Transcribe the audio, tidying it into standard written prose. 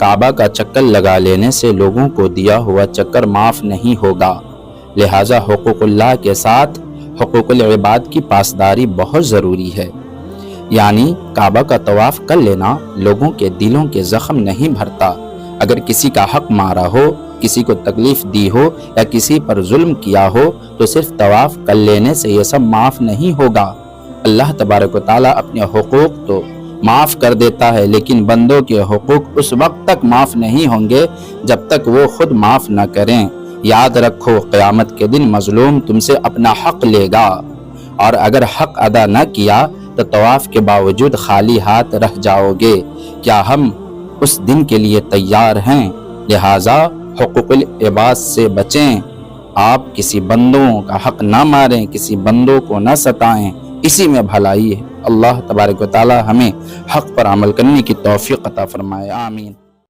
کعبہ کا چکر لگا لینے سے لوگوں کو دیا ہوا چکر معاف نہیں ہوگا، لہٰذا حقوق اللہ کے ساتھ حقوق العباد کی پاسداری بہت ضروری ہے۔ یعنی کعبہ کا طواف کر لینا لوگوں کے دلوں کے زخم نہیں بھرتا۔ اگر کسی کا حق مارا ہو، کسی کو تکلیف دی ہو یا کسی پر ظلم کیا ہو تو صرف طواف کر لینے سے یہ سب معاف نہیں ہوگا۔ اللہ تبارک و تعالیٰ اپنے حقوق تو معاف کر دیتا ہے، لیکن بندوں کے حقوق اس وقت تک معاف نہیں ہوں گے جب تک وہ خود معاف نہ کریں۔ یاد رکھو، قیامت کے دن مظلوم تم سے اپنا حق لے گا، اور اگر حق ادا نہ کیا تو طواف کے باوجود خالی ہاتھ رہ جاؤ گے۔ کیا ہم اس دن کے لیے تیار ہیں؟ لہٰذا حقوق العباد سے بچیں۔ آپ کسی بندوں کا حق نہ ماریں، کسی بندوں کو نہ ستائیں، اسی میں بھلائی ہے۔ اللہ تبارک و تعالی ہمیں حق پر عمل کرنے کی توفیق عطا فرمائے، آمین۔